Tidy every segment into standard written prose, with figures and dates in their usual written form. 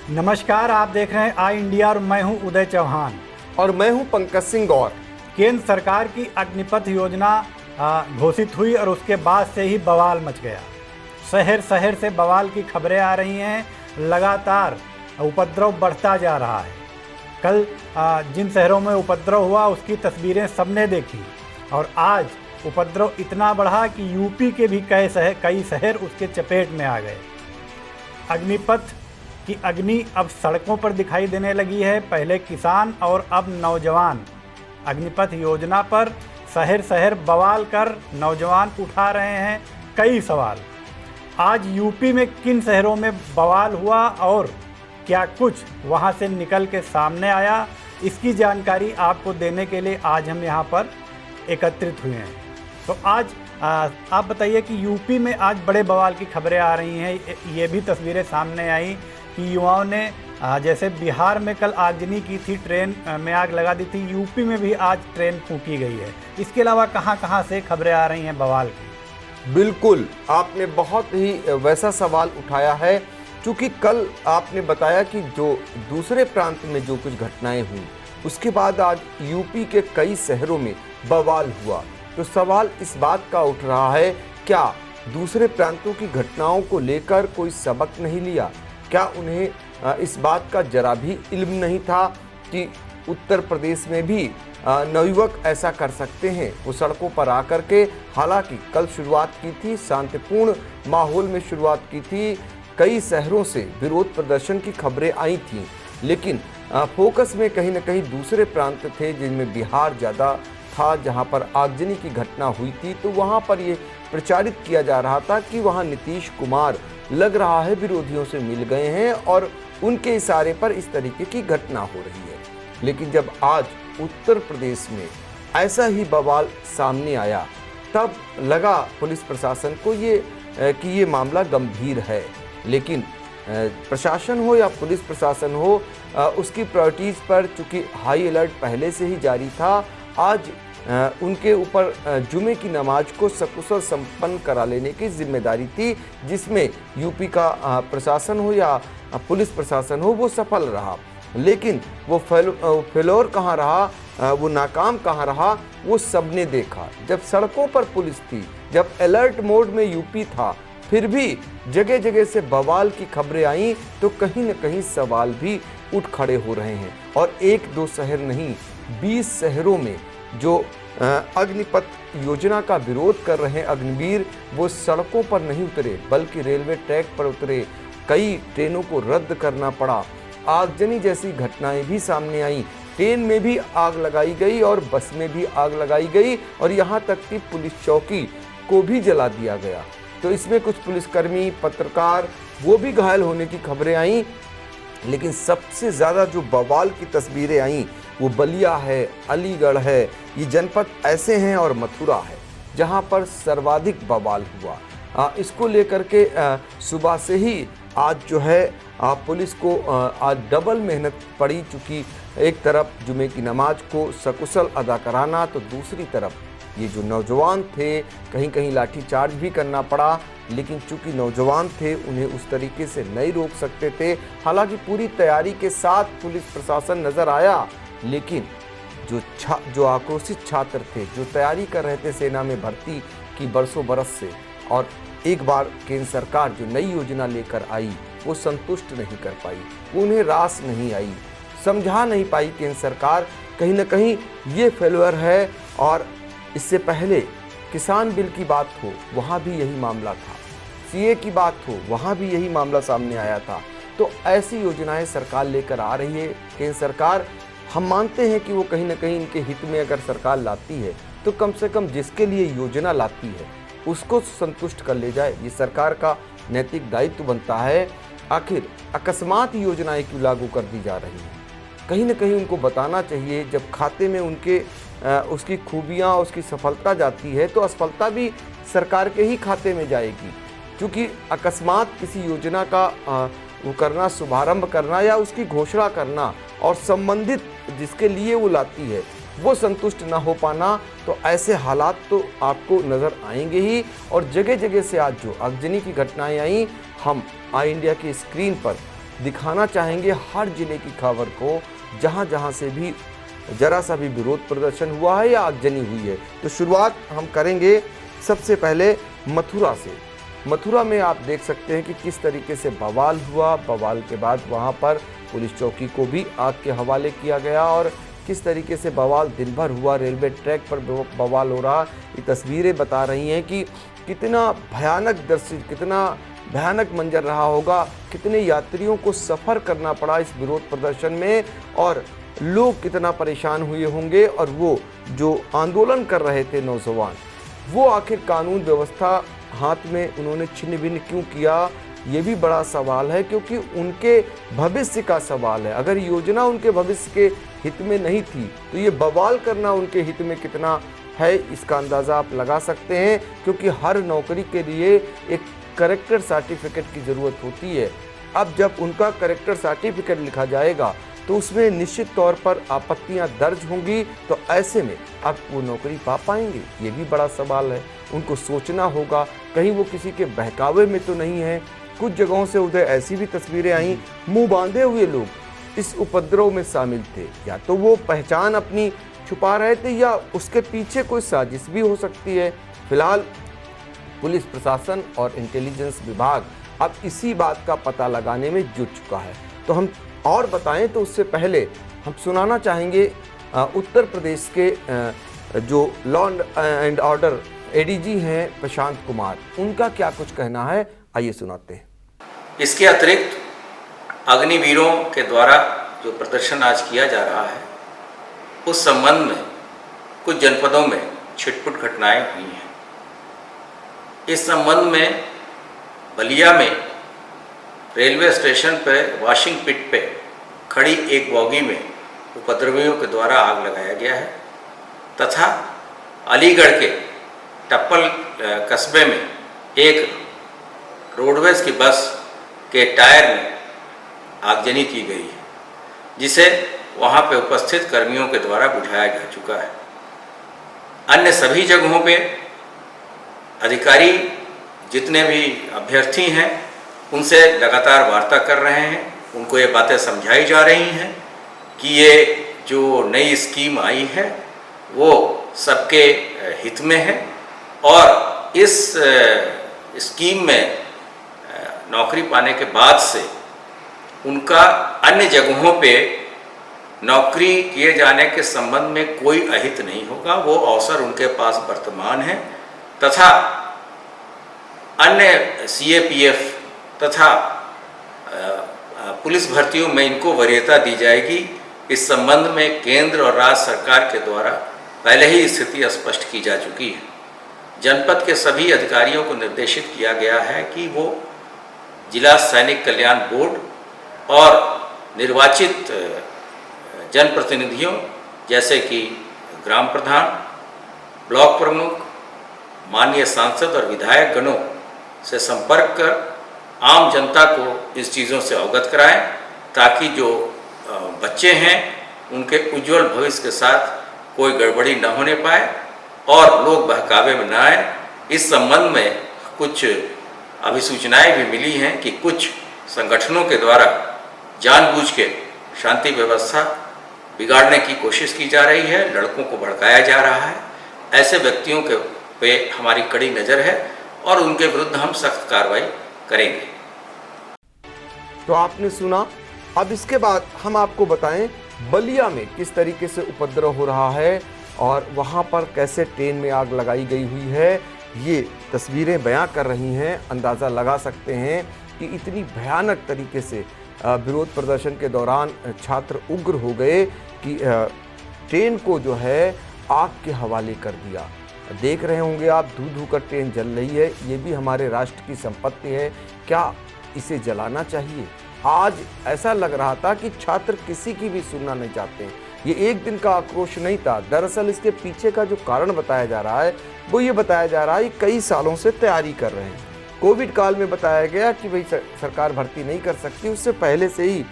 नमस्कार, आप देख रहे हैं आई इंडिया और मैं हूं उदय चौहान। और मैं हूं पंकज सिंह गौर। केंद्र सरकार की अग्निपथ योजना घोषित हुई और उसके बाद से ही बवाल मच गया। शहर शहर से बवाल की खबरें आ रही हैं, लगातार उपद्रव बढ़ता जा रहा है। कल जिन शहरों में उपद्रव हुआ उसकी तस्वीरें सबने देखी और आज उपद्रव इतना बढ़ा कि यूपी के भी कई शहर उसके चपेट में आ गए। अग्निपथ की अग्नि अब सड़कों पर दिखाई देने लगी है। पहले किसान और अब नौजवान अग्निपथ योजना पर शहर शहर बवाल कर नौजवान उठा रहे हैं कई सवाल। आज यूपी में किन शहरों में बवाल हुआ और क्या कुछ वहां से निकल के सामने आया, इसकी जानकारी आपको देने के लिए आज हम यहां पर एकत्रित हुए हैं। तो आज आप बताइए कि यूपी में आज बड़े बवाल की खबरें आ रही हैं। ये भी तस्वीरें सामने आई कि युवाओं ने जैसे बिहार में कल आगजनी की थी, ट्रेन में आग लगा दी थी, यूपी में भी आज ट्रेन फूंकी गई है। इसके अलावा कहां कहां से खबरें आ रही हैं बवाल की? बिल्कुल, आपने बहुत ही वैसा सवाल उठाया है, क्योंकि कल आपने बताया कि जो दूसरे प्रांत में जो कुछ घटनाएं हुई उसके बाद आज यूपी के कई शहरों में बवाल हुआ। तो सवाल इस बात का उठ रहा है, क्या दूसरे प्रांतों की घटनाओं को लेकर कोई सबक नहीं लिया? क्या उन्हें इस बात का जरा भी इल्म नहीं था कि उत्तर प्रदेश में भी नवयुवक ऐसा कर सकते हैं? वो सड़कों पर आकर के, हालांकि कल शुरुआत की थी, शांतिपूर्ण माहौल में शुरुआत की थी, कई शहरों से विरोध प्रदर्शन की खबरें आई थीं, लेकिन फोकस में कहीं न कहीं दूसरे प्रांत थे जिनमें बिहार ज़्यादा था, जहां पर आगजनी की घटना हुई थी। तो वहां पर ये प्रचारित किया जा रहा था कि वहां नीतीश कुमार लग रहा है विरोधियों से मिल गए हैं और उनके इशारे पर इस तरीके की घटना हो रही है। लेकिन जब आज उत्तर प्रदेश में ऐसा ही बवाल सामने आया, तब लगा पुलिस प्रशासन को कि ये मामला गंभीर है। लेकिन प्रशासन हो या पुलिस प्रशासन हो, उसकी प्रायोरिटीज़ पर चूँकि हाई अलर्ट पहले से ही जारी था, आज उनके ऊपर जुमे की नमाज को सकुशल संपन्न करा लेने की जिम्मेदारी थी, जिसमें यूपी का प्रशासन हो या पुलिस प्रशासन हो वो सफल रहा। लेकिन वो फेलोर कहाँ रहा, वो नाकाम कहाँ रहा, वो सबने देखा। जब सड़कों पर पुलिस थी, जब अलर्ट मोड में यूपी था, फिर भी जगह जगह से बवाल की खबरें आईं, तो कहीं न कहीं सवाल भी उठ खड़े हो रहे हैं। और एक दो शहर नहीं, 20 शहरों में जो अग्निपथ योजना का विरोध कर रहे हैं अग्निवीर, वो सड़कों पर नहीं उतरे बल्कि रेलवे ट्रैक पर उतरे। कई ट्रेनों को रद्द करना पड़ा। आगजनी जैसी घटनाएं भी सामने आई। ट्रेन में भी आग लगाई गई और बस में भी आग लगाई गई और यहाँ तक कि पुलिस चौकी को भी जला दिया गया। तो इसमें कुछ पुलिसकर्मी, पत्रकार वो भी घायल होने की खबरें आईं। लेकिन सबसे ज़्यादा जो बवाल की तस्वीरें आईं वो बलिया है, अलीगढ़ है, ये जनपद ऐसे हैं और मथुरा है जहां पर सर्वाधिक बवाल हुआ। इसको लेकर के सुबह से ही आज जो है पुलिस को आज डबल मेहनत पड़ी, चूँकि एक तरफ जुमे की नमाज को सकुशल अदा कराना, तो दूसरी तरफ ये जो नौजवान थे कहीं कहीं लाठीचार्ज भी करना पड़ा। लेकिन चूंकि नौजवान थे, उन्हें उस तरीके से नहीं रोक सकते थे। हालांकि पूरी तैयारी के साथ पुलिस प्रशासन नज़र आया, लेकिन जो आक्रोशित छात्र थे, जो तैयारी कर रहे थे सेना में भर्ती की बरसों बरस से, और एक बार केंद्र सरकार जो नई योजना लेकर आई वो संतुष्ट नहीं कर पाई, वो उन्हें रास नहीं आई, समझा नहीं पाई केंद्र सरकार। कहीं ना कहीं ये फेल्योर है। और इससे पहले किसान बिल की बात हो, वहाँ भी यही मामला था। सीए की बात हो, वहाँ भी यही मामला सामने आया था। तो ऐसी योजनाएं सरकार लेकर आ रही है केंद्र सरकार। हम मानते हैं कि वो कहीं ना कहीं इनके हित में अगर सरकार लाती है तो कम से कम जिसके लिए योजना लाती है उसको संतुष्ट कर ले जाए, ये सरकार का नैतिक दायित्व बनता है। आखिर अकस्मात योजनाएं क्यों लागू कर दी जा रही हैं? कहीं ना कहीं उनको बताना चाहिए, जब खाते में उनके उसकी खूबियाँ, उसकी सफलता जाती है तो असफलता भी सरकार के ही खाते में जाएगी। क्योंकि अकस्मात किसी योजना का वो करना, शुभारंभ करना या उसकी घोषणा करना और संबंधित जिसके लिए वो लाती है वो संतुष्ट ना हो पाना, तो ऐसे हालात तो आपको नज़र आएंगे ही। और जगह जगह से आज जो आगजनी की घटनाएं आई, हम आई इंडिया की स्क्रीन पर दिखाना चाहेंगे हर जिले की खबर को, जहां जहां से भी जरा सा भी विरोध प्रदर्शन हुआ है या आगजनी हुई है। तो शुरुआत हम करेंगे सबसे पहले मथुरा से। मथुरा में आप देख सकते हैं कि किस तरीके से बवाल हुआ। बवाल के बाद वहां पर पुलिस चौकी को भी आग के हवाले किया गया और किस तरीके से बवाल दिन भर हुआ, रेलवे ट्रैक पर बवाल हो रहा। ये तस्वीरें बता रही हैं कि कितना भयानक दृश्य, कितना भयानक मंजर रहा होगा, कितने यात्रियों को सफ़र करना पड़ा इस विरोध प्रदर्शन में और लोग कितना परेशान हुए होंगे। और वो जो आंदोलन कर रहे थे नौजवान, वो आखिर कानून व्यवस्था हाथ में उन्होंने छिन्न भिन्न क्यों किया, ये भी बड़ा सवाल है, क्योंकि उनके भविष्य का सवाल है। अगर योजना उनके भविष्य के हित में नहीं थी तो ये बवाल करना उनके हित में कितना है, इसका अंदाज़ा आप लगा सकते हैं। क्योंकि हर नौकरी के लिए एक करेक्टर सर्टिफिकेट की ज़रूरत होती है। अब जब उनका करेक्टर सर्टिफिकेट लिखा जाएगा तो उसमें निश्चित तौर पर आपत्तियां दर्ज होंगी। तो ऐसे में अब वो नौकरी पा पाएंगे, ये भी बड़ा सवाल है। उनको सोचना होगा कहीं वो किसी के बहकावे में तो नहीं है। कुछ जगहों से उधर ऐसी भी तस्वीरें आई, मुंह बांधे हुए लोग इस उपद्रव में शामिल थे। या तो वो पहचान अपनी छुपा रहे थे या उसके पीछे कोई साजिश भी हो सकती है। फिलहाल पुलिस प्रशासन और इंटेलिजेंस विभाग अब इसी बात का पता लगाने में जुट चुका है। तो हम और बताएं तो उससे पहले हम सुनाना चाहेंगे उत्तर प्रदेश के जो लॉ एंड ऑर्डर एडीजी हैं प्रशांत कुमार, उनका क्या कुछ कहना है, आइए सुनाते हैं। इसके अतिरिक्त अग्निवीरों के द्वारा जो प्रदर्शन आज किया जा रहा है, उस संबंध में कुछ जनपदों में छिटपुट घटनाएं हुई हैं। इस संबंध में बलिया में रेलवे स्टेशन पर वॉशिंग पिट पे खड़ी एक बॉगी में उपद्रवियों के द्वारा आग लगाया गया है तथा अलीगढ़ के टप्पल कस्बे में एक रोडवेज की बस के टायर में आगजनी की गई है, जिसे वहां पे उपस्थित कर्मियों के द्वारा बुझाया जा चुका है। अन्य सभी जगहों पे अधिकारी जितने भी अभ्यर्थी हैं उनसे लगातार वार्ता कर रहे हैं। उनको ये बातें समझाई जा रही हैं कि ये जो नई स्कीम आई है वो सबके हित में है और इस स्कीम में नौकरी पाने के बाद से उनका अन्य जगहों पे नौकरी किए जाने के संबंध में कोई अहित नहीं होगा। वो अवसर उनके पास वर्तमान है तथा अन्य सीएपीएफ तथा पुलिस भर्तियों में इनको वरीयता दी जाएगी। इस संबंध में केंद्र और राज्य सरकार के द्वारा पहले ही स्थिति स्पष्ट की जा चुकी है। जनपद के सभी अधिकारियों को निर्देशित किया गया है कि वो जिला सैनिक कल्याण बोर्ड और निर्वाचित जनप्रतिनिधियों जैसे कि ग्राम प्रधान, ब्लॉक प्रमुख, माननीय सांसद और विधायक गणों से संपर्क कर आम जनता को इस चीज़ों से अवगत कराएं ताकि जो बच्चे हैं उनके उज्जवल भविष्य के साथ कोई गड़बड़ी न होने पाए और लोग बहकावे में न आए। इस संबंध में कुछ अभिसूचनाएं भी मिली हैं कि कुछ संगठनों के द्वारा जानबूझ के शांति व्यवस्था बिगाड़ने की कोशिश की जा रही है, लड़कों को भड़काया जा रहा है। ऐसे व्यक्तियों के पे हमारी कड़ी नज़र है और उनके विरुद्ध हम सख्त कार्रवाई करेंगे। तो आपने सुना। अब इसके बाद हम आपको बताएं बलिया में किस तरीके से उपद्रव हो रहा है और वहां पर कैसे ट्रेन में आग लगाई गई हुई है। ये तस्वीरें बयां कर रही हैं। अंदाज़ा लगा सकते हैं कि इतनी भयानक तरीके से विरोध प्रदर्शन के दौरान छात्र उग्र हो गए कि ट्रेन को जो है आग के हवाले कर दिया। देख रहे होंगे आप, धू धू कर ट्रेन जल रही है। ये भी हमारे राष्ट्र की संपत्ति है, क्या इसे जलाना चाहिए? आज ऐसा लग रहा था कि छात्र किसी की भी सुनना नहीं चाहते हैं। ये एक दिन का आक्रोश नहीं था। दरअसल इसके पीछे का जो कारण बताया जा रहा है वो ये बताया जा रहा है कि कई सालों से तैयारी कर रहे हैं। कोविड काल में बताया गया कि भाई सरकार भर्ती नहीं कर सकती, उससे पहले से ही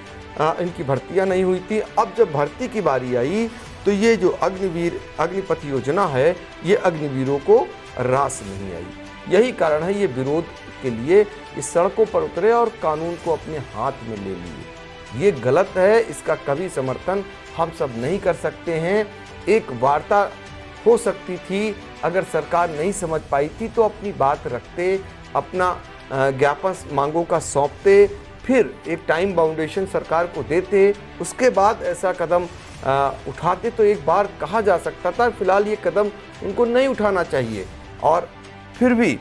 इनकी भर्तियां नहीं हुई थी। अब जब भर्ती की बारी आई तो ये जो अग्निपथ योजना है, ये अग्निवीरों को रास नहीं आई। यही कारण है ये विरोध के लिए इस सड़कों पर उतरे और कानून को अपने हाथ में ले लिए। ये गलत है, इसका कभी समर्थन हम सब नहीं कर सकते हैं। एक वार्ता हो सकती थी, अगर सरकार नहीं समझ पाई थी तो अपनी बात रखते, अपना ज्ञापन मांगों का सौंपते, फिर एक टाइम बाउंडेशन सरकार को देते, उसके बाद ऐसा कदम उठाते तो एक बार कहा जा सकता था। फिलहाल ये कदम उनको नहीं उठाना चाहिए। और फिर भी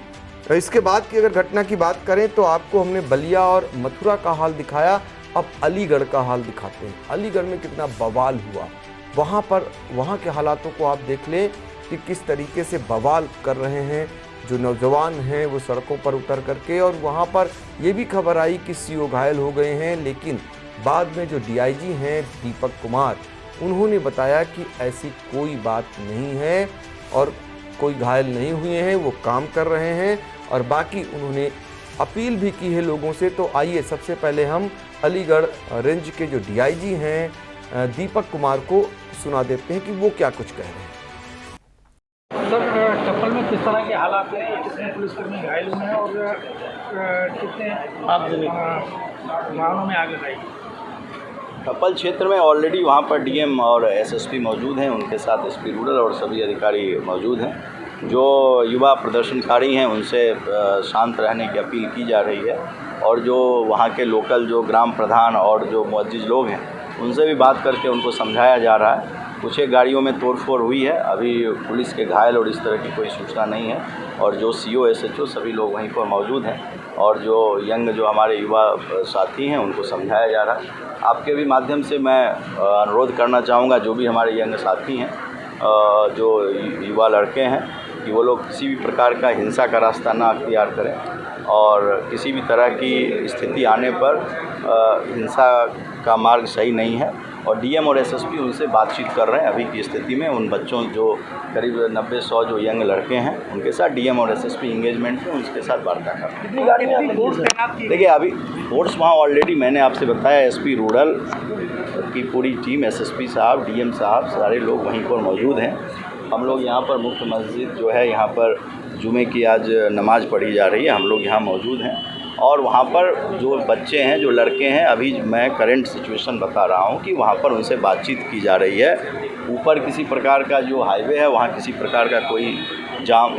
इसके बाद की अगर घटना की बात करें तो आपको हमने बलिया और मथुरा का हाल दिखाया, अब अलीगढ़ का हाल दिखाते हैं। अलीगढ़ में कितना बवाल हुआ, वहाँ के हालातों को आप देख लें कि किस तरीके से बवाल कर रहे हैं जो नौजवान हैं वो सड़कों पर उतर करके। और वहाँ पर ये भी खबर आई कि सीओ घायल हो गए हैं, लेकिन बाद में जो डीआईजी हैं दीपक कुमार, उन्होंने बताया कि ऐसी कोई बात नहीं है और कोई घायल नहीं हुए हैं, वो काम कर रहे हैं। और बाकी उन्होंने अपील भी की है लोगों से। तो आइए सबसे पहले हम अलीगढ़ रेंज के जो डीआईजी हैं दीपक कुमार को सुना देते हैं कि वो क्या कुछ कह रहे हैं। सर, टप्पल में किस तरह के हालात हैं, कितने पुलिसकर्मी घायल हुए हैं और कितने वाहनों में आग लगाई? टप्पल क्षेत्र में ऑलरेडी वहाँ पर डीएम और एसएसपी मौजूद हैं, उनके साथ एसपी रूरल और सभी अधिकारी मौजूद हैं। जो युवा प्रदर्शनकारी हैं उनसे शांत रहने की अपील की जा रही है और जो वहाँ के लोकल जो ग्राम प्रधान और जो मुअज्जिज लोग हैं उनसे भी बात करके उनको समझाया जा रहा है। कुछ एक गाड़ियों में तोड़फोड़ हुई है, अभी पुलिस के घायल और इस तरह की कोई सूचना नहीं है। और जो सीओ एसएचओ सभी लोग वहीं पर मौजूद हैं और जो यंग जो हमारे युवा साथी हैं उनको समझाया जा रहा है। आपके भी माध्यम से मैं अनुरोध करना चाहूँगा जो भी हमारे यंग साथी हैं, जो युवा लड़के हैं, कि वो लोग किसी भी प्रकार का हिंसा का रास्ता ना अख्तियार करें और किसी भी तरह की स्थिति आने पर हिंसा का मार्ग सही नहीं है। और डीएम और एसएसपी उनसे बातचीत कर रहे हैं अभी की स्थिति में। उन बच्चों जो करीब 90-100 जो यंग लड़के हैं उनके साथ डीएम और एसएसपी इंगेजमेंट में उनके साथ वार्ता कर रहे हैं। देखिए अभी फोर्स वहाँ ऑलरेडी मैंने आपसे बताया, एसपी रूरल की पूरी टीम, एसएसपी साहब, डीएम साहब, सारे लोग वहीं पर मौजूद हैं। हम लोग यहाँ पर मुख्य मस्जिद जो है यहाँ पर जुमे की आज नमाज़ पढ़ी जा रही है, हम लोग यहाँ मौजूद हैं। और वहाँ पर जो बच्चे हैं, जो लड़के हैं, अभी मैं करंट सिचुएशन बता रहा हूँ कि वहाँ पर उनसे बातचीत की जा रही है। ऊपर किसी प्रकार का जो हाईवे है वहाँ किसी प्रकार का कोई जाम,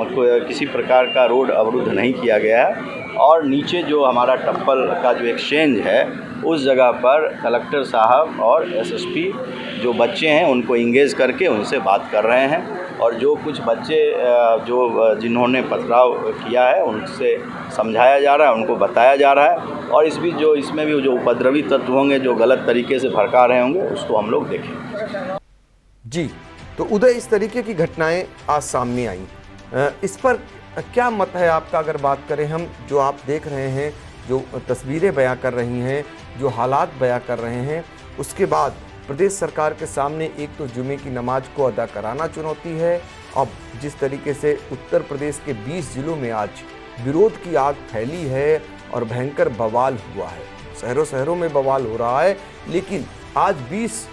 किसी प्रकार का रोड अवरुद्ध नहीं किया गया है। और नीचे जो हमारा टप्पल का जो एक्सचेंज है उस जगह पर कलेक्टर साहब और एसएसपी जो बच्चे हैं उनको इंगेज करके उनसे बात कर रहे हैं। और जो कुछ बच्चे जो जिन्होंने पथराव किया है उनसे समझाया जा रहा है, उनको बताया जा रहा है। और इसमें भी जो उपद्रवी तत्व होंगे जो गलत तरीके से भड़का रहे होंगे उसको हम लोग देखेंगे। जी, तो उदय इस तरीके की घटनाएं आज सामने आई, इस पर क्या मत है आपका? अगर बात करें हम, जो आप देख रहे हैं, जो तस्वीरें बयां कर रही हैं, जो हालात बयां कर रहे हैं, उसके बाद प्रदेश सरकार के सामने एक तो जुमे की नमाज को अदा कराना चुनौती है। अब जिस तरीके से उत्तर प्रदेश के 20 जिलों में आज विरोध की आग फैली है और भयंकर बवाल हुआ है, शहरों शहरों में बवाल हो रहा है, लेकिन आज 20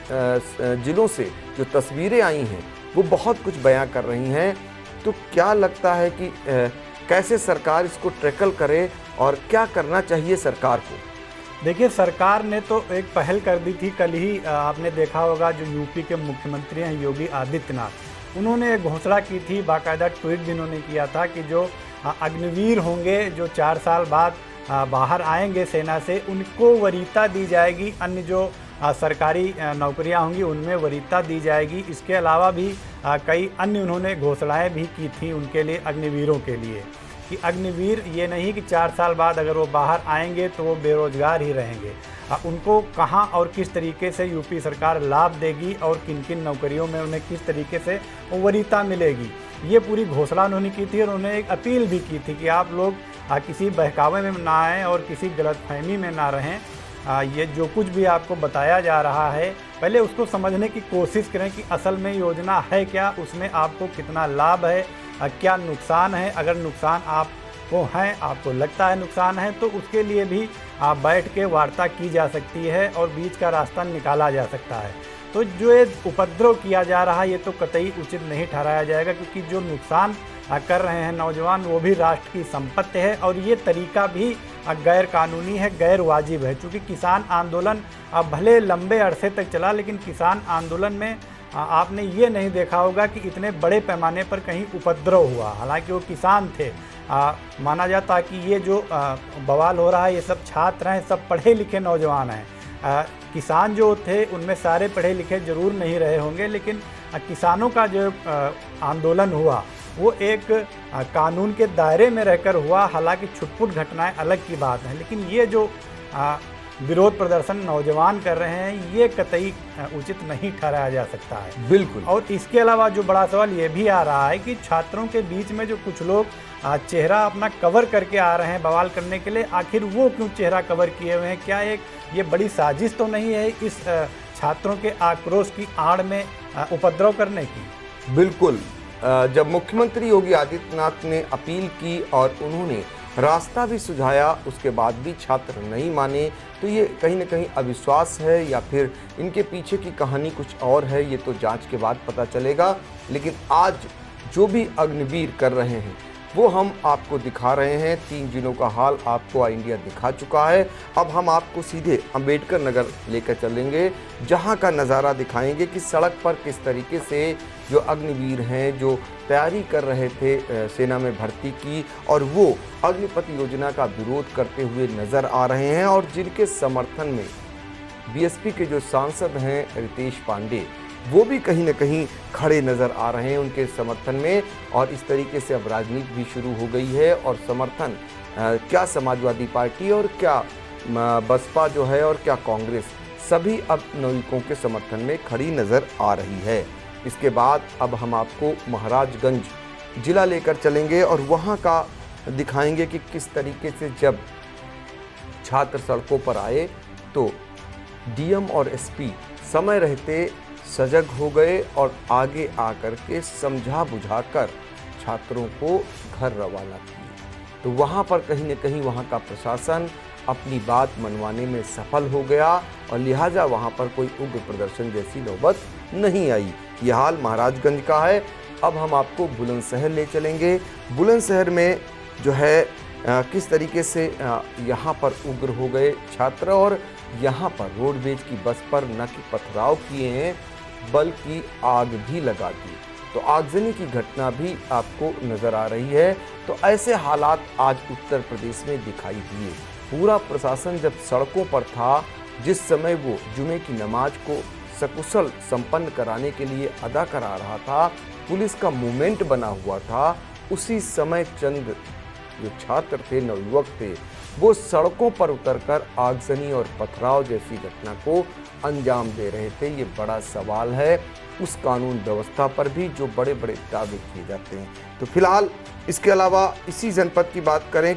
जिलों से जो तस्वीरें आई हैं वो बहुत कुछ बयां कर रही हैं। तो क्या लगता है कि कैसे सरकार इसको टैकल करे और क्या करना चाहिए सरकार को? देखिए, सरकार ने तो एक पहल कर दी थी। कल ही आपने देखा होगा जो यूपी के मुख्यमंत्री हैं योगी आदित्यनाथ, उन्होंने एक घोषणा की थी, बाकायदा ट्वीट भी उन्होंने किया था कि जो अग्निवीर होंगे, जो 4 साल बाद बाहर आएंगे सेना से, उनको वरीयता दी जाएगी। अन्य जो सरकारी नौकरियां होंगी उनमें वरीयता दी जाएगी। इसके अलावा भी कई अन्य उन्होंने घोषणाएं भी की थी उनके लिए, अग्निवीरों के लिए, कि अग्निवीर ये नहीं कि 4 साल बाद अगर वो बाहर आएंगे तो वो बेरोजगार ही रहेंगे। उनको कहाँ और किस तरीके से यूपी सरकार लाभ देगी और किन किन नौकरियों में उन्हें किस तरीके से वरीयता मिलेगी, ये पूरी घोषणा उन्होंने की थी। और उन्होंने एक अपील भी की थी कि आप लोग किसी बहकावे में ना आएँ और किसी गलतफहमी में ना रहें। ये जो कुछ भी आपको बताया जा रहा है, पहले उसको समझने की कोशिश करें कि असल में योजना है क्या, उसमें आपको कितना लाभ है, क्या नुकसान है। अगर नुकसान आपको हैं, आपको लगता है नुकसान है, तो उसके लिए भी आप बैठ के वार्ता की जा सकती है और बीच का रास्ता निकाला जा सकता है। तो जो ये उपद्रव किया जा रहा है ये तो कतई उचित नहीं ठहराया जाएगा, क्योंकि जो नुकसान कर रहे हैं नौजवान, वो भी राष्ट्र की संपत्ति है और ये तरीका भी गैर कानूनी है, गैर वाजिब है। चूँकि किसान आंदोलन भले लंबे अरसे तक चला, लेकिन किसान आंदोलन में आपने ये नहीं देखा होगा कि इतने बड़े पैमाने पर कहीं उपद्रव हुआ। हालांकि वो किसान थे, माना जाता कि ये जो बवाल हो रहा है ये सब छात्र हैं, सब पढ़े लिखे नौजवान हैं। किसान जो थे उनमें सारे पढ़े लिखे जरूर नहीं रहे होंगे, लेकिन किसानों का जो आंदोलन हुआ वो एक कानून के दायरे में रहकर हुआ। हालांकि छुटपुट घटनाएं अलग की बात है, लेकिन ये जो विरोध प्रदर्शन नौजवान कर रहे हैं ये कतई उचित नहीं ठहराया जा सकता है। बिल्कुल। और इसके अलावा जो बड़ा सवाल ये भी आ रहा है कि छात्रों के बीच में जो कुछ लोग चेहरा अपना कवर करके आ रहे हैं बवाल करने के लिए, आखिर वो क्यों चेहरा कवर किए हुए हैं? क्या एक ये बड़ी साजिश तो नहीं है इस छात्रों के आक्रोश की आड़ में उपद्रव करने की? बिल्कुल। जब मुख्यमंत्री योगी आदित्यनाथ ने अपील की और उन्होंने रास्ता भी सुझाया, उसके बाद भी छात्र नहीं माने, तो ये कहीं ना कहीं अविश्वास है या फिर इनके पीछे की कहानी कुछ और है, ये तो जांच के बाद पता चलेगा। लेकिन आज जो भी अग्निवीर कर रहे हैं वो हम आपको दिखा रहे हैं। 3 जिलों का हाल आपको आई इंडिया दिखा चुका है। अब हम आपको सीधे अंबेडकर नगर लेकर चलेंगे, जहां का नज़ारा दिखाएंगे कि सड़क पर किस तरीके से जो अग्निवीर हैं, जो तैयारी कर रहे थे सेना में भर्ती की, और वो अग्निपथ योजना का विरोध करते हुए नज़र आ रहे हैं, और जिनके समर्थन में बीएसपी के जो सांसद हैं रितेश पांडे, वो भी कहीं न कहीं खड़े नज़र आ रहे हैं उनके समर्थन में। और इस तरीके से अब राजनीति भी शुरू हो गई है, और समर्थन क्या समाजवादी पार्टी और क्या बसपा जो है और क्या कांग्रेस, सभी अब नागरिकों के समर्थन में खड़ी नज़र आ रही है। इसके बाद अब हम आपको महाराजगंज जिला लेकर चलेंगे और वहाँ का दिखाएंगे कि किस तरीके से जब छात्र सड़कों पर आए तो डीएम और एसपी समय रहते सजग हो गए और आगे आकर के समझा बुझाकर छात्रों को घर रवाना किए। तो वहाँ पर कहीं न कहीं वहाँ का प्रशासन अपनी बात मनवाने में सफल हो गया, और लिहाजा वहाँ पर कोई उग्र प्रदर्शन जैसी नौबत नहीं आई। ये हाल महाराजगंज का है। अब हम आपको बुलंदशहर ले चलेंगे। बुलंदशहर में जो है किस तरीके से यहाँ पर उग्र हो गए छात्र, और यहाँ पर रोडवेज की बस पर न कि पथराव किए हैं बल्कि आग भी लगा दी। तो आगजनी की घटना भी आपको नज़र आ रही है। तो ऐसे हालात आज उत्तर प्रदेश में दिखाई दिए। पूरा प्रशासन जब सड़कों पर था, जिस समय वो जुमे की नमाज को सकुशल संपन्न कराने के लिए अदा करा रहा था, पुलिस का मूवमेंट बना हुआ था, उसी समय चंद जो छात्र थे, नवयुवक थे, वो सड़कों पर उतरकर आगजनी और पथराव जैसी घटना को अंजाम दे रहे थे। ये बड़ा सवाल है उस कानून व्यवस्था पर भी जो बड़े बड़े दावे किए जाते हैं। तो फिलहाल इसके अलावा इसी जनपद की बात करें,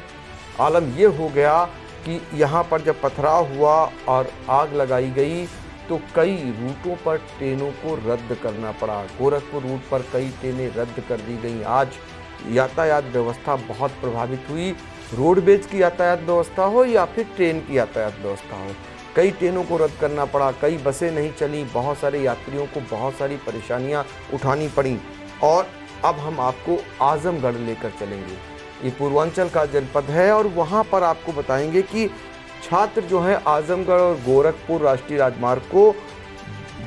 आलम ये हो गया कि यहाँ पर जब पथराव हुआ और आग लगाई गई तो कई रूटों पर ट्रेनों को रद्द करना पड़ा। गोरखपुर रूट पर कई ट्रेनें रद्द कर दी गई। आज यातायात व्यवस्था बहुत प्रभावित हुई। रोडवेज की यातायात व्यवस्था हो या फिर ट्रेन की यातायात व्यवस्था हो, कई ट्रेनों को रद्द करना पड़ा, कई बसें नहीं चली, बहुत सारे यात्रियों को बहुत सारी परेशानियां उठानी पड़ी। और अब हम आपको आजमगढ़ लेकर चलेंगे। ये पूर्वांचल का जनपद है और वहाँ पर आपको बताएंगे कि छात्र जो है आजमगढ़ और गोरखपुर राष्ट्रीय राजमार्ग को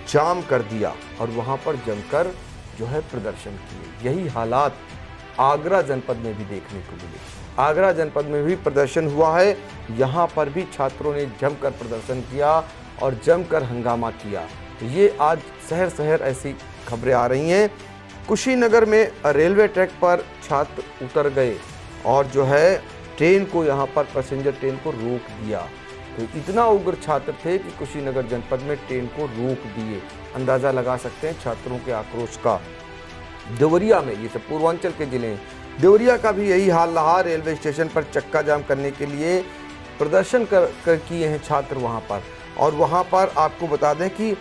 जाम कर दिया और वहाँ पर जमकर जो है प्रदर्शन किए। यही हालात आगरा जनपद में भी देखने को मिले। आगरा जनपद में भी प्रदर्शन हुआ है। यहाँ पर भी छात्रों ने जमकर प्रदर्शन किया और जमकर हंगामा किया। तो ये आज शहर शहर ऐसी खबरें आ रही हैं। कुशीनगर में रेलवे ट्रैक पर छात्र उतर गए और जो है ट्रेन को, यहाँ पर पैसेंजर ट्रेन को रोक दिया। तो इतना उग्र छात्र थे कि कुशीनगर जनपद में ट्रेन को रोक दिए। अंदाज़ा लगा सकते हैं छात्रों के आक्रोश का। देवरिया में, ये सब पूर्वांचल के जिले हैं, देवरिया का भी यही हाल रहा। रेलवे स्टेशन पर चक्का जाम करने के लिए प्रदर्शन कर किए हैं छात्र वहाँ पर। और वहाँ पर आपको बता दें कि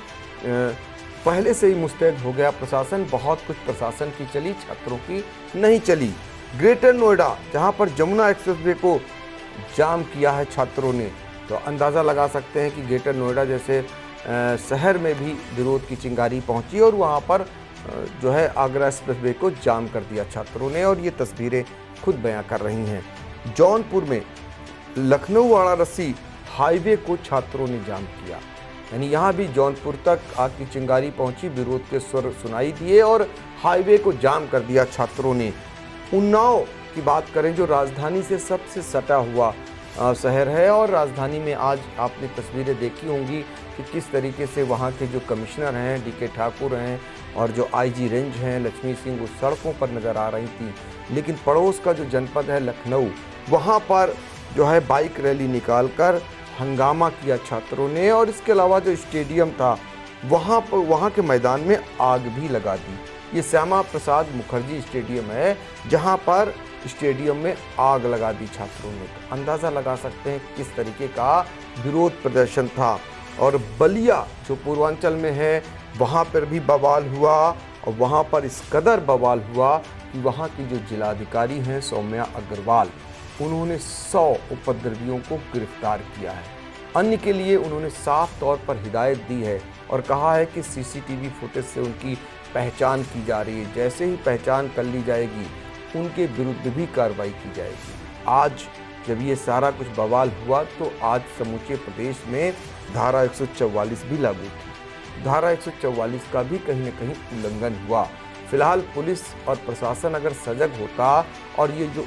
पहले से ही मुस्तैद हो गया प्रशासन। बहुत कुछ प्रशासन की चली, छात्रों की नहीं चली। ग्रेटर नोएडा, जहाँ पर जमुना एक्सप्रेसवे को जाम किया है छात्रों ने, तो अंदाज़ा लगा सकते हैं कि ग्रेटर नोएडा जैसे शहर में भी विरोध की चिंगारी पहुँची और वहाँ पर जो है आगरा एक्सप्रेसवे को जाम कर दिया छात्रों ने, और ये तस्वीरें खुद बयां कर रही हैं। जौनपुर में लखनऊ वाराणसी हाईवे को छात्रों ने जाम किया, यानी यहाँ भी जौनपुर तक आग की चिंगारी पहुंची, विरोध के स्वर सुनाई दिए और हाईवे को जाम कर दिया छात्रों ने। उन्नाव की बात करें, जो राजधानी से सबसे सटा हुआ शहर है, और राजधानी में आज आपने तस्वीरें देखी होंगी कि किस तरीके से वहाँ के जो कमिश्नर हैं DK ठाकुर हैं और जो IG रेंज हैं लक्ष्मी सिंह, वो सड़कों पर नज़र आ रही थी। लेकिन पड़ोस का जो जनपद है लखनऊ, वहाँ पर जो है बाइक रैली निकालकर हंगामा किया छात्रों ने, और इसके अलावा जो स्टेडियम था वहाँ के मैदान में आग भी लगा दी। ये श्यामा प्रसाद मुखर्जी स्टेडियम है, जहाँ पर स्टेडियम में आग लगा दी छात्रों ने। तो अंदाज़ा लगा सकते हैं किस तरीके का विरोध प्रदर्शन था। और बलिया जो पूर्वांचल में है, वहाँ पर भी बवाल हुआ, और वहाँ पर इस कदर बवाल हुआ कि वहाँ की जो जिलाधिकारी हैं सौम्या अग्रवाल, उन्होंने 100 उपद्रवियों को गिरफ्तार किया है। अन्य के लिए उन्होंने साफ तौर पर हिदायत दी है और कहा है कि CCTV फुटेज से उनकी पहचान की जा रही है, जैसे ही पहचान कर ली जाएगी उनके विरुद्ध भी कार्रवाई की जाएगी। आज जब ये सारा कुछ बवाल हुआ तो आज समूचे प्रदेश में धारा 144 भी लागू थी। धारा 144 का भी कहीं न कहीं उल्लंघन हुआ। फिलहाल पुलिस और प्रशासन अगर सजग होता और ये जो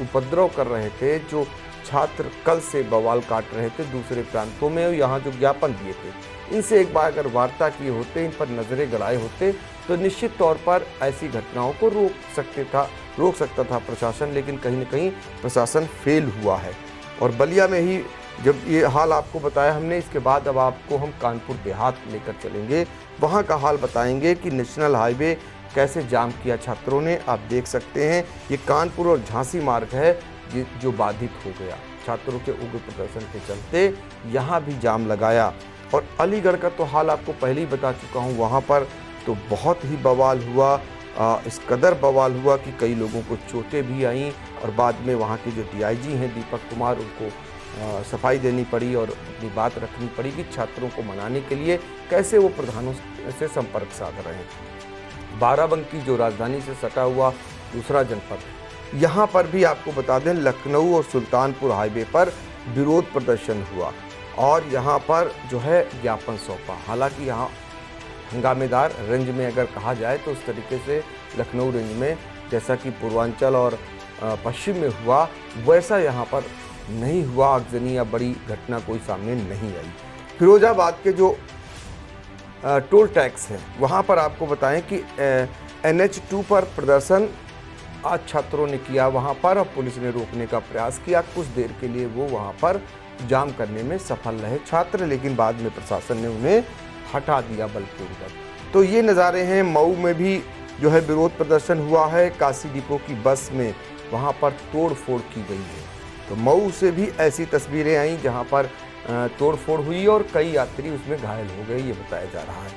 उपद्रव कर रहे थे, जो छात्र कल से बवाल काट रहे थे दूसरे प्रांतों में, यहाँ जो ज्ञापन दिए थे, इनसे एक बार अगर वार्ता किए होते, इन पर नज़रें गड़ाए होते, तो निश्चित तौर पर ऐसी घटनाओं को रोक सकता था प्रशासन। लेकिन कहीं न कहीं प्रशासन फेल हुआ है। और बलिया में ही जब ये हाल आपको बताया हमने, इसके बाद अब आपको हम कानपुर देहात लेकर चलेंगे, वहाँ का हाल बताएंगे कि नेशनल हाईवे कैसे जाम किया छात्रों ने। आप देख सकते हैं ये कानपुर और झांसी मार्ग है जो बाधित हो गया, छात्रों के उग्र प्रदर्शन के चलते यहाँ भी जाम लगाया। और अलीगढ़ का तो हाल आपको पहले ही बता चुका हूँ, वहाँ पर तो बहुत ही बवाल हुआ, इस कदर बवाल हुआ कि कई लोगों को चोटें भी आईं, और बाद में वहाँ के जो DIG हैं दीपक कुमार, उनको सफाई देनी पड़ी और अपनी बात रखनी पड़ी कि छात्रों को मनाने के लिए कैसे वो प्रधानों से संपर्क साध रहे हैं। बाराबंकी जो राजधानी से सटा हुआ दूसरा जनपद है, यहाँ पर भी आपको बता दें लखनऊ और सुल्तानपुर हाईवे पर विरोध प्रदर्शन हुआ और यहाँ पर जो है ज्ञापन सौंपा। हालांकि यहाँ हंगामेदार रेंज में अगर कहा जाए तो उस तरीके से लखनऊ रेंज में जैसा कि पूर्वांचल और पश्चिम में हुआ, वैसा यहाँ पर नहीं हुआ। आगजनी या बड़ी घटना कोई सामने नहीं आई। फिरोजाबाद के जो टोल टैक्स है, वहाँ पर आपको बताएं कि NH2 पर प्रदर्शन आज छात्रों ने किया वहाँ पर, और पुलिस ने रोकने का प्रयास किया। कुछ देर के लिए वो वहाँ पर जाम करने में सफल रहे छात्र, लेकिन बाद में प्रशासन ने उन्हें हटा दिया बलपूर्वक। तो ये नज़ारे हैं। मऊ में भी जो है विरोध प्रदर्शन हुआ है। काशी डिपो की बस में वहाँ पर तोड़ फोड़ की गई है। तो मऊ से भी ऐसी तस्वीरें आई जहाँ पर तोड़ फोड़ हुई और कई यात्री उसमें घायल हो गए, ये बताया जा रहा है।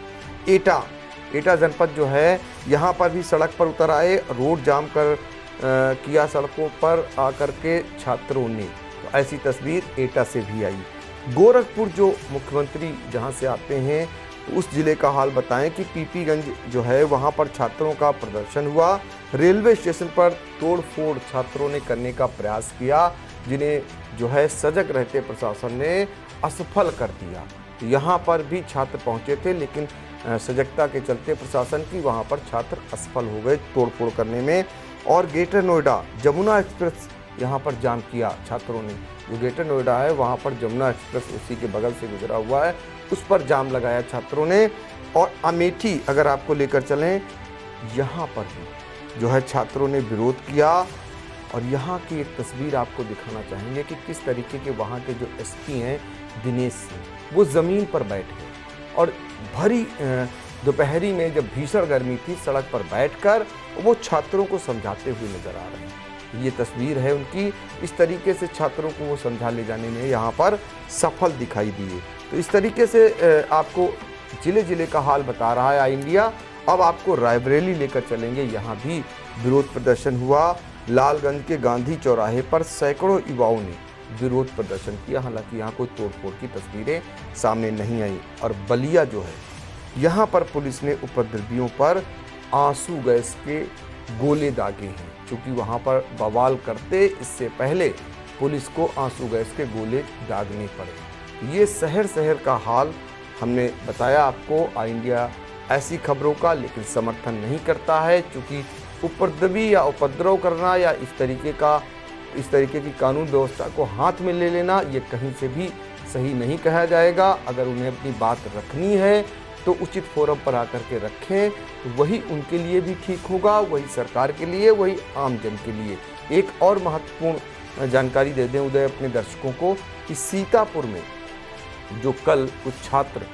एटा जनपद जो है, यहाँ पर भी सड़क पर उतर आए, रोड जाम कर किया सड़कों पर आकर के छात्रों ने। तो ऐसी तस्वीर एटा से भी आई। गोरखपुर जो मुख्यमंत्री जहाँ से आते हैं, तो उस जिले का हाल बताएं कि पीपीगंज जो है वहाँ पर छात्रों का प्रदर्शन हुआ। रेलवे स्टेशन पर तोड़ फोड़ छात्रों ने करने का प्रयास किया, जिन्हें जो है सजग रहते प्रशासन ने असफल कर दिया। तो यहाँ पर भी छात्र पहुँचे थे, लेकिन सजगता के चलते प्रशासन की वहाँ पर छात्र असफल हो गए तोड़ फोड़ करने में। और ग्रेटर नोएडा जमुना एक्सप्रेस यहाँ पर जाम किया छात्रों ने। जो ग्रेटर नोएडा है वहाँ पर जमुना एक्सप्रेस उसी के बगल से गुजरा हुआ है, उस पर जाम लगाया छात्रों ने। और अमेठी अगर आपको लेकर चलें, यहाँ पर भी जो है छात्रों ने विरोध किया। और यहाँ की एक तस्वीर आपको दिखाना चाहेंगे कि किस तरीके के वहाँ के जो SP हैं दिनेश सिंह, वो ज़मीन पर बैठ गए और भरी दोपहरी में जब भीषण गर्मी थी, सड़क पर बैठकर वो छात्रों को समझाते हुए नजर आ रहे हैं। ये तस्वीर है उनकी। इस तरीके से छात्रों को वो समझा ले जाने में यहाँ पर सफल दिखाई दिए। तो इस तरीके से आपको जिले जिले का हाल बता रहा है आई इंडिया। अब आपको रायबरेली लेकर चलेंगे। यहाँ भी विरोध प्रदर्शन हुआ। लालगंज के गांधी चौराहे पर सैकड़ों युवाओं ने विरोध प्रदर्शन किया। हालांकि यहाँ कोई तोड़फोड़ की तस्वीरें सामने नहीं आई। और बलिया जो है, यहाँ पर पुलिस ने उपद्रवियों पर आंसू गैस के गोले दागे हैं, क्योंकि वहाँ पर बवाल करते इससे पहले पुलिस को आंसू गैस के गोले दागने पड़े। ये शहर शहर का हाल हमने बताया आपको। आई इंडिया ऐसी खबरों का लेकिन समर्थन नहीं करता है, क्योंकि उपद्रवी या उपद्रव करना या इस तरीके की कानून व्यवस्था को हाथ में ले लेना ये कहीं से भी सही नहीं कहा जाएगा। अगर उन्हें अपनी बात रखनी है तो उचित फोरम पर आकर के रखें, तो वही उनके लिए भी ठीक होगा, वही सरकार के लिए, वही आम जन के लिए। एक और महत्वपूर्ण जानकारी दे दें उदय अपने दर्शकों को कि सीतापुर में जो कल कुछ छात्र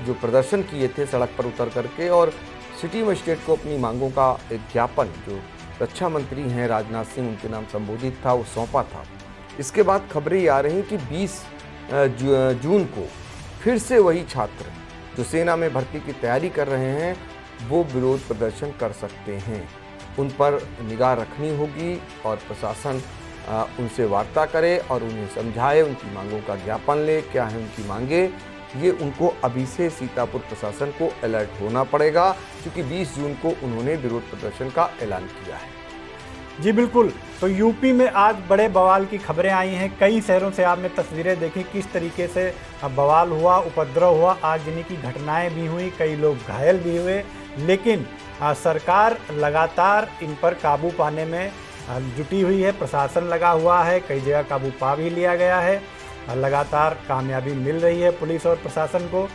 जो प्रदर्शन किए थे सड़क पर उतर करके और सिटी मजिस्ट्रेट को अपनी मांगों का एक ज्ञापन जो रक्षा मंत्री हैं राजनाथ सिंह उनके नाम संबोधित था वो सौंपा था। इसके बाद खबरें ये आ रही कि 20 जून को फिर से वही छात्र जो सेना में भर्ती की तैयारी कर रहे हैं वो विरोध प्रदर्शन कर सकते हैं। उन पर निगाह रखनी होगी और प्रशासन उनसे वार्ता करे और उन्हें समझाए, उनकी मांगों का ज्ञापन ले, क्या है उनकी मांगे, ये उनको अभी से सीतापुर प्रशासन को अलर्ट होना पड़ेगा, क्योंकि 20 जून को उन्होंने विरोध प्रदर्शन का ऐलान किया है। जी बिल्कुल। तो यूपी में आज बड़े बवाल की खबरें आई हैं। कई शहरों से आपने तस्वीरें देखी किस तरीके से बवाल हुआ, उपद्रव हुआ, आगजनी की घटनाएं भी हुई, कई लोग घायल भी हुए, लेकिन सरकार लगातार इन पर काबू पाने में जुटी हुई है। प्रशासन लगा हुआ है, कई जगह काबू पा भी लिया गया है, लगातार कामयाबी मिल रही है पुलिस और प्रशासन को।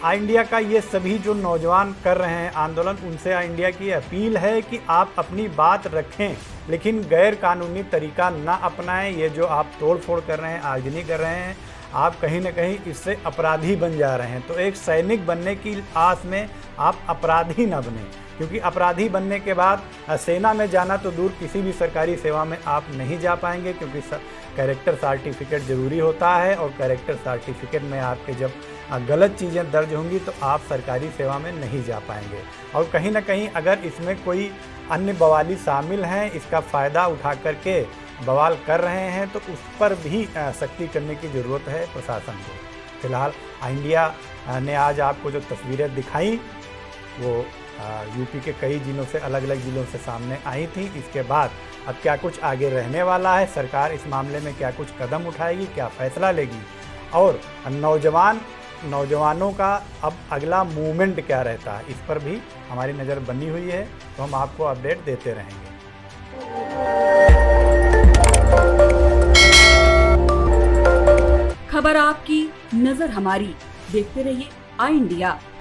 आई इंडिया का ये सभी जो नौजवान कर रहे हैं आंदोलन, उनसे आई इंडिया की अपील है कि आप अपनी बात रखें, लेकिन गैर कानूनी तरीका ना अपनाएं। ये जो आप तोड़ फोड़ कर रहे हैं, आगजनी कर रहे हैं, आप कहीं ना कहीं इससे अपराधी बन जा रहे हैं। तो एक सैनिक बनने की आस में आप अपराधी ना बने, क्योंकि अपराधी बनने के बाद सेना में जाना तो दूर, किसी भी सरकारी सेवा में आप नहीं जा पाएंगे, क्योंकि कैरेक्टर सर्टिफिकेट ज़रूरी होता है और कैरेक्टर सर्टिफिकेट में आपके जब गलत चीज़ें दर्ज होंगी तो आप सरकारी सेवा में नहीं जा पाएंगे। और कहीं ना कहीं अगर इसमें कोई अन्य बवाली शामिल हैं, इसका फ़ायदा उठा करके बवाल कर रहे हैं, तो उस पर भी सख्ती करने की ज़रूरत है प्रशासन को। फिलहाल आई इंडिया ने आज आपको जो तस्वीरें दिखाई वो यूपी के कई जिलों से, अलग अलग जिलों से सामने आई थी। इसके बाद अब क्या कुछ आगे रहने वाला है, सरकार इस मामले में क्या कुछ कदम उठाएगी, क्या फ़ैसला लेगी, और नौजवानों का अब अगला मूवमेंट क्या रहता है, इस पर भी हमारी नज़र बनी हुई है। तो हम आपको अपडेट देते रहेंगे। खबर आपकी, नजर हमारी। देखते रहिए आई इंडिया।